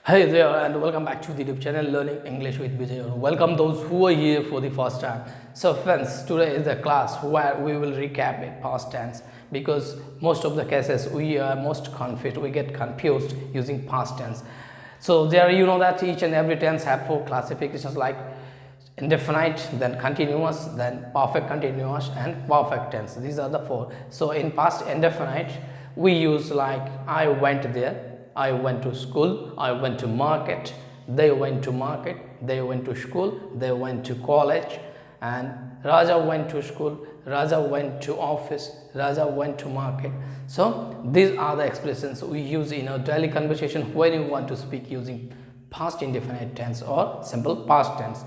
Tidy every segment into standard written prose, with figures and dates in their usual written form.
Hey there and welcome back to the YouTube channel Learning English with Vijay. Welcome those who are here for the first time. So friends, today is the class where we will recap a past tense because most of the cases we are most confused, we get confused using past tense. So there you know that each and every tense have four classifications like indefinite, then continuous, then perfect continuous and perfect tense. These are the four. So in past indefinite we use like I went there, I went to school, I went to market, they went to market, they went to school, they went to college, and Raja went to school, Raja went to office, Raja went to market. So these are the expressions we use in our daily conversation when you want to speak using past indefinite tense or simple past tense.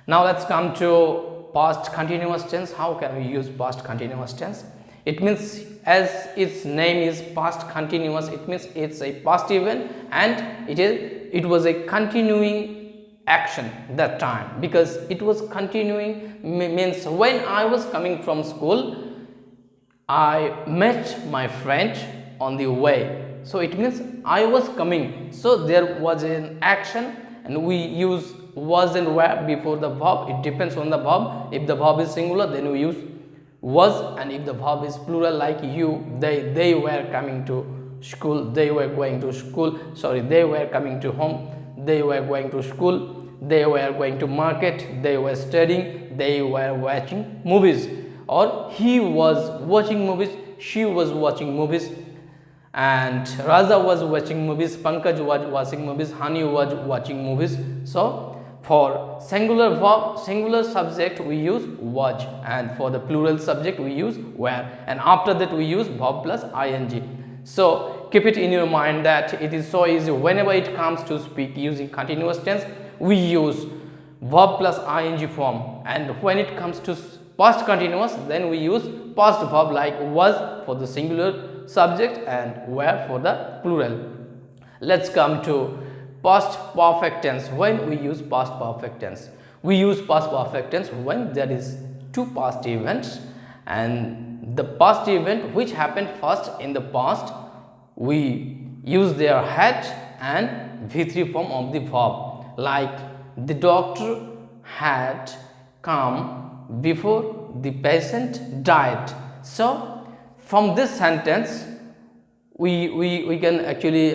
Now let's come to past continuous tense. How can we use past continuous tense? It means, as its name is past continuous, it means it's a past event and it was a continuing action that time, because it was continuing means when I was coming from school I met my friend on the way. So it means I was coming, so there was an action and we use was and were before the verb. It depends on the verb. If the verb is singular, then we use was, and if the verb is plural like you, they were coming to school, they were going to school, sorry, they were coming to home, they were going to school, they were going to market, they were studying, they were watching movies, or he was watching movies, she was watching movies, and Raza was watching movies, Pankaj was watching movies, Hani was watching movies. So for singular verb, singular subject we use was, and for the plural subject we use were, and after that we use verb plus ing. So keep it in your mind that it is so easy. Whenever it comes to speak using continuous tense, we use verb plus ing form, and when it comes to past continuous, then we use past verb like was for the singular subject and were for the plural. Let's come to past perfect tense. When we use past perfect tense, we use past perfect tense when there is two past events, and the past event which happened first in the past, we use their had and V3 form of the verb, like the doctor had come before the patient died. So from this sentence we can actually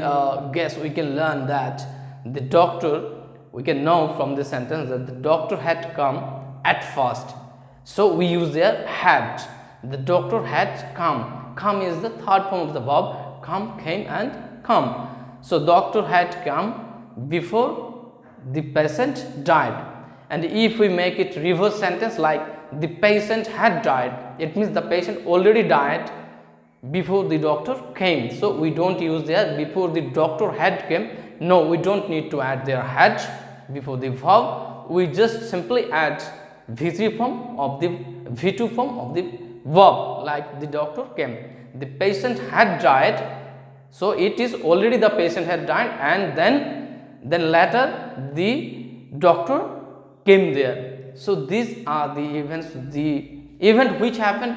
guess, we can learn that the doctor, we can know from this sentence that the doctor had come at first. So we use there had. The doctor had come. Come is the third form of the verb. Come, came and come. So doctor had come before the patient died. And if we make it reverse sentence like the patient had died, it means the patient already died before the doctor came. So we don't use there before the doctor had came. No, we don't need to add their had before the verb. We just simply add V3 form of the V2 form of the verb, like the doctor came. The patient had died, so it is already the patient had died, and then later the doctor came there. So these are the events. The event which happened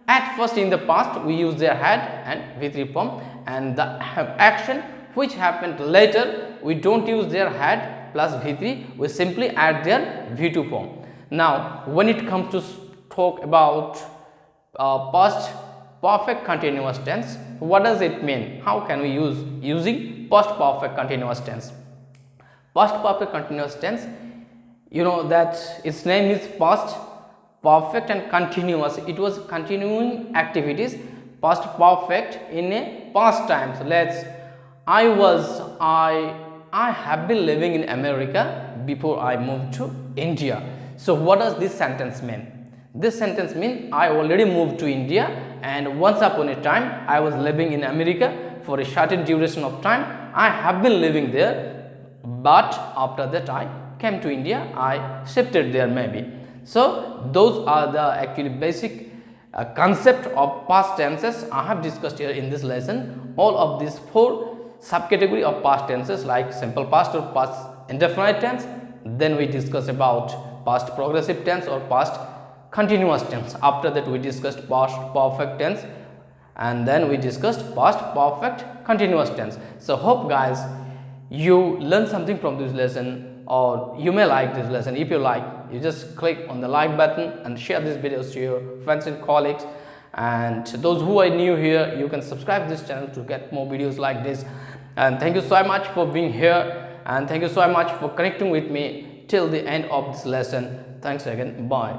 at first in the past, we use their had and V3 form, and the action which happened later, we don't use their had plus V3, we simply add their V2 form. Now when it comes to talk about past perfect continuous tense, what does it mean? How can we use using past perfect continuous tense? Past perfect continuous tense, you know that its name is past perfect and continuous. It was continuing activities, past perfect in a past time. So let's, I have been living in America before I moved to India. So what does this sentence mean? This sentence means I already moved to India, and once upon a time I was living in America for a certain duration of time. I have been living there, but after that I came to India, I shifted there maybe. So those are the actually basic concept of past tenses I have discussed here in this lesson. All of these four subcategory of past tenses like simple past or past indefinite tense, then we discuss about past progressive tense or past continuous tense. After that we discussed past perfect tense, and then we discussed past perfect continuous tense. So hope guys you learn something from this lesson, or you may like this lesson. If you like, you just click on the like button and share these videos to your friends and colleagues. And those who are new here, you can subscribe this channel to get more videos like this. And thank you so much for being here, and thank you so much for connecting with me till the end of this lesson. Thanks again. Bye.